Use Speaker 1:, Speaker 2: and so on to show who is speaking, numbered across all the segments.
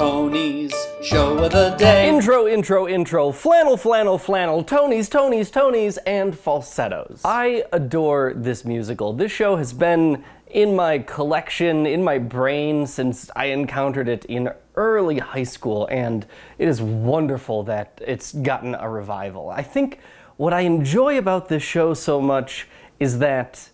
Speaker 1: Tony's show of the day.
Speaker 2: Intro, intro, intro, flannel, flannel, flannel, Tonys, Tonys, Tonys, and falsettos. I adore this musical. This show has been in my collection, in my brain, since I encountered it in early high school, and it is wonderful that it's gotten a revival. I think what I enjoy about this show so much is that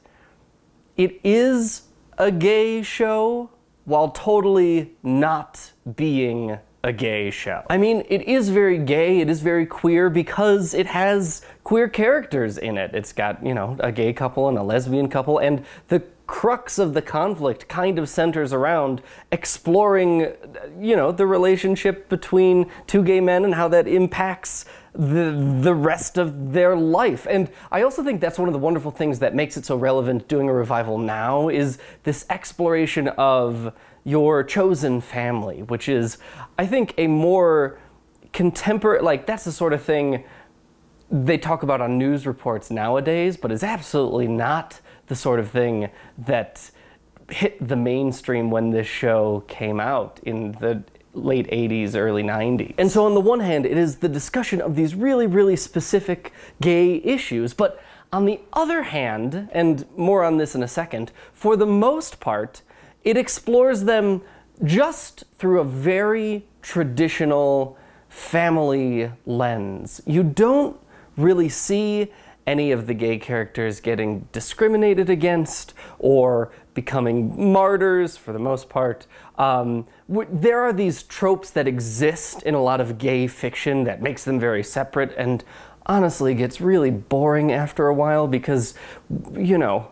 Speaker 2: it is a gay show while totally not being a gay show. I mean, it is very gay, it is very queer because it has queer characters in it. It's got, you know, a gay couple and a lesbian couple, and the crux of the conflict kind of centers around exploring, you know, the relationship between two gay men and how that impacts the rest of their life. And I also think that's one of the wonderful things that makes it so relevant doing a revival now, is this exploration of your chosen family, which is, I think, a more contemporary, like, that's the sort of thing they talk about on news reports nowadays, but is absolutely not the sort of thing that hit the mainstream when this show came out in the late 80s, early 90s. And so on the one hand, it is the discussion of these really, really specific gay issues, but on the other hand, and more on this in a second, for the most part, it explores them just through a very traditional family lens. You don't really see any of the gay characters getting discriminated against or becoming martyrs, for the most part. There are these tropes that exist in a lot of gay fiction that makes them very separate, and honestly gets really boring after a while because, you know,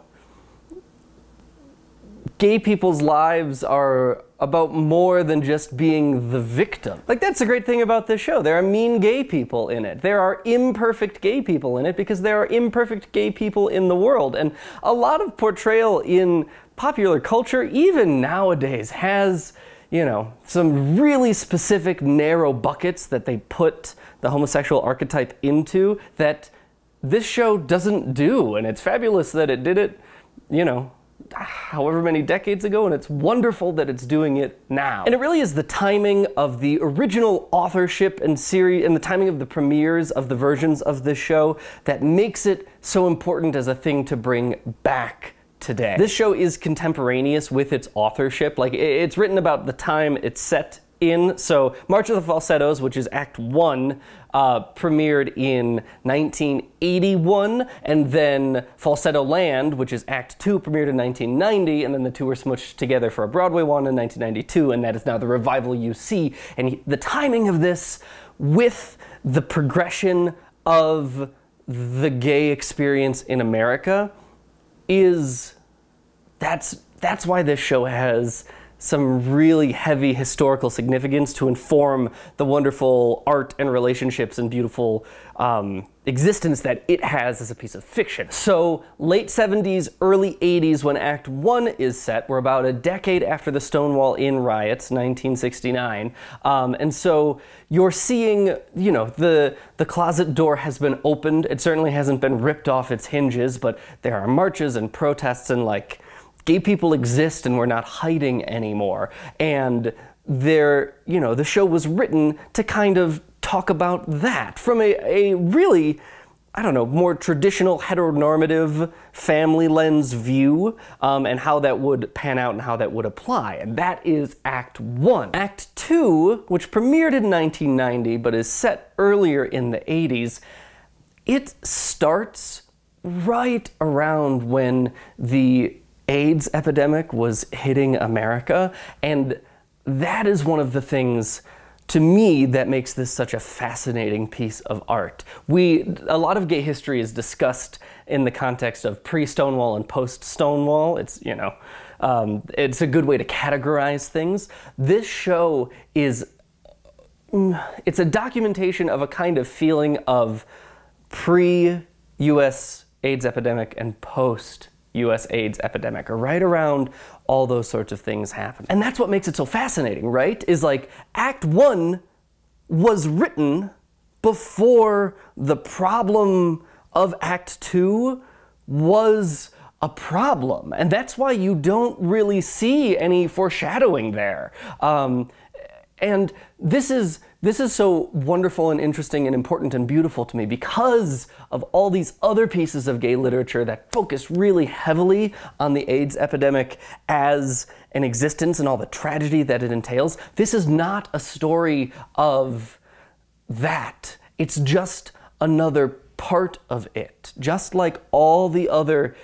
Speaker 2: gay people's lives are about more than just being the victim. Like, that's the great thing about this show. There are mean gay people in it. There are imperfect gay people in it because there are imperfect gay people in the world. And a lot of portrayal in popular culture, even nowadays, has, you know, some really specific narrow buckets that they put the homosexual archetype into that this show doesn't do. And it's fabulous that it did it, you know, however many decades ago, and it's wonderful that it's doing it now. And it really is the timing of the original authorship and series, and the timing of the premieres of the versions of this show that makes it so important as a thing to bring back today. This show is contemporaneous with its authorship. Like, it's written about the time it's set in. So March of the Falsettos, which is Act 1, premiered in 1981, and then Falsetto Land, which is Act 2, premiered in 1990, and then the two were smushed together for a Broadway one in 1992, and that is now the revival you see. And the timing of this with the progression of the gay experience in America is, that's why this show has some really heavy historical significance to inform the wonderful art and relationships and beautiful existence that it has as a piece of fiction. So late 70s, early 80s, when Act 1 is set, we're about a decade after the Stonewall Inn riots, 1969. And so you're seeing, you know, the closet door has been opened. It certainly hasn't been ripped off its hinges, but there are marches and protests and, like, gay people exist and we're not hiding anymore. And there, you know, the show was written to kind of talk about that from a really, I don't know, more traditional heteronormative family lens view, and how that would pan out and how that would apply. And that is Act 1. Act 2, which premiered in 1990 but is set earlier in the 80s, it starts right around when the AIDS epidemic was hitting America, and that is one of the things, to me, that makes this such a fascinating piece of art. A lot of gay history is discussed in the context of pre-Stonewall and post-Stonewall. It's, you know, it's a good way to categorize things. This show is, it's a documentation of a kind of feeling of pre-US AIDS epidemic and post US AIDS epidemic, or right around all those sorts of things happen. And that's what makes it so fascinating, right? Is like, Act 1 was written before the problem of Act 2 was a problem. And that's why you don't really see any foreshadowing there. And this is so wonderful and interesting and important and beautiful to me because of all these other pieces of gay literature that focus really heavily on the AIDS epidemic as an existence and all the tragedy that it entails. This is not a story of that. It's just another part of it. Just like all the other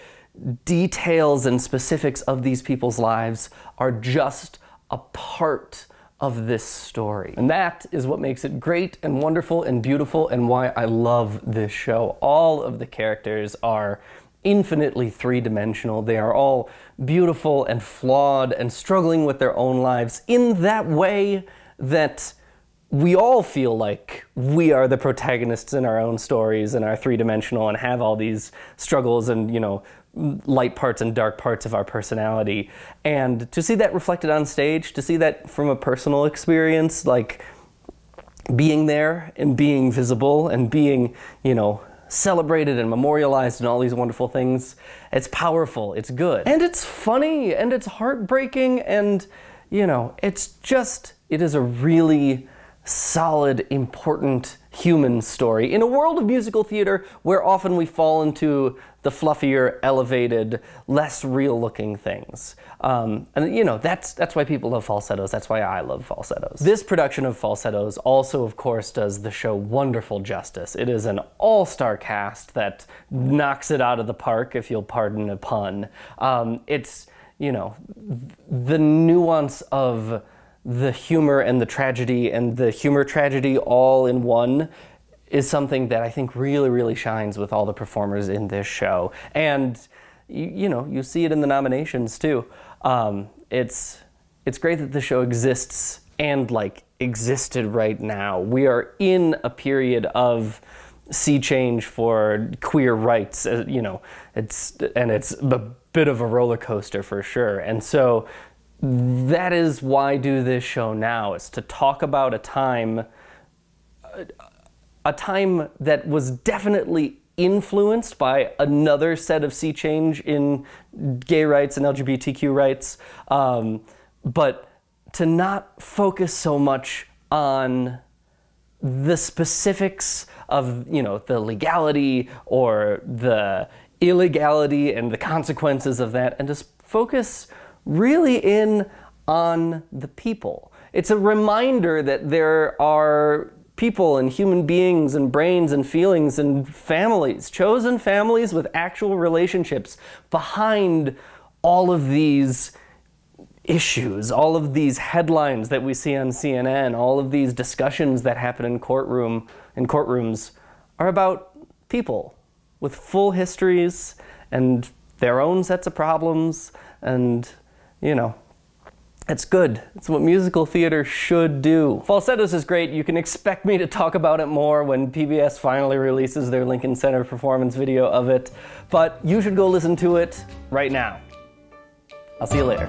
Speaker 2: details and specifics of these people's lives are just a part of this story. And that is what makes it great and wonderful and beautiful and why I love this show. All of the characters are infinitely three-dimensional. They are all beautiful and flawed and struggling with their own lives in that way that we all feel like we are the protagonists in our own stories and are three-dimensional and have all these struggles and, you know, light parts and dark parts of our personality. And to see that reflected on stage, to see that from a personal experience, like being there and being visible and being, you know, celebrated and memorialized and all these wonderful things, it's powerful, it's good. And it's funny and it's heartbreaking and, you know, it's just, it is a really solid, important human story in a world of musical theater where often we fall into the fluffier, elevated, less real-looking things. And you know, that's why people love Falsettos. That's why I love Falsettos. This production of Falsettos also, of course, does the show wonderful justice. It is an all-star cast that knocks it out of the park, if you'll pardon a pun. It's, you know, the nuance of the humor and the tragedy and the humor-tragedy all in one is something that I think really, really shines with all the performers in this show. And, you know, you see it in the nominations too. It's great that the show exists and, like, existed right now. We are in a period of sea change for queer rights, you know, it's a bit of a roller coaster for sure. And so that is why do this show now, is to talk about a time that was definitely influenced by another set of sea change in gay rights and LGBTQ rights, but to not focus so much on the specifics of, you know, the legality or the illegality and the consequences of that, and just focus really in on the people. It's a reminder that there are people and human beings and brains and feelings and families, chosen families with actual relationships behind all of these issues, all of these headlines that we see on CNN, all of these discussions that happen in courtrooms are about people with full histories and their own sets of problems, and, you know, it's good. It's what musical theater should do. Falsettos is great. You can expect me to talk about it more when PBS finally releases their Lincoln Center performance video of it, but you should go listen to it right now. I'll see you later.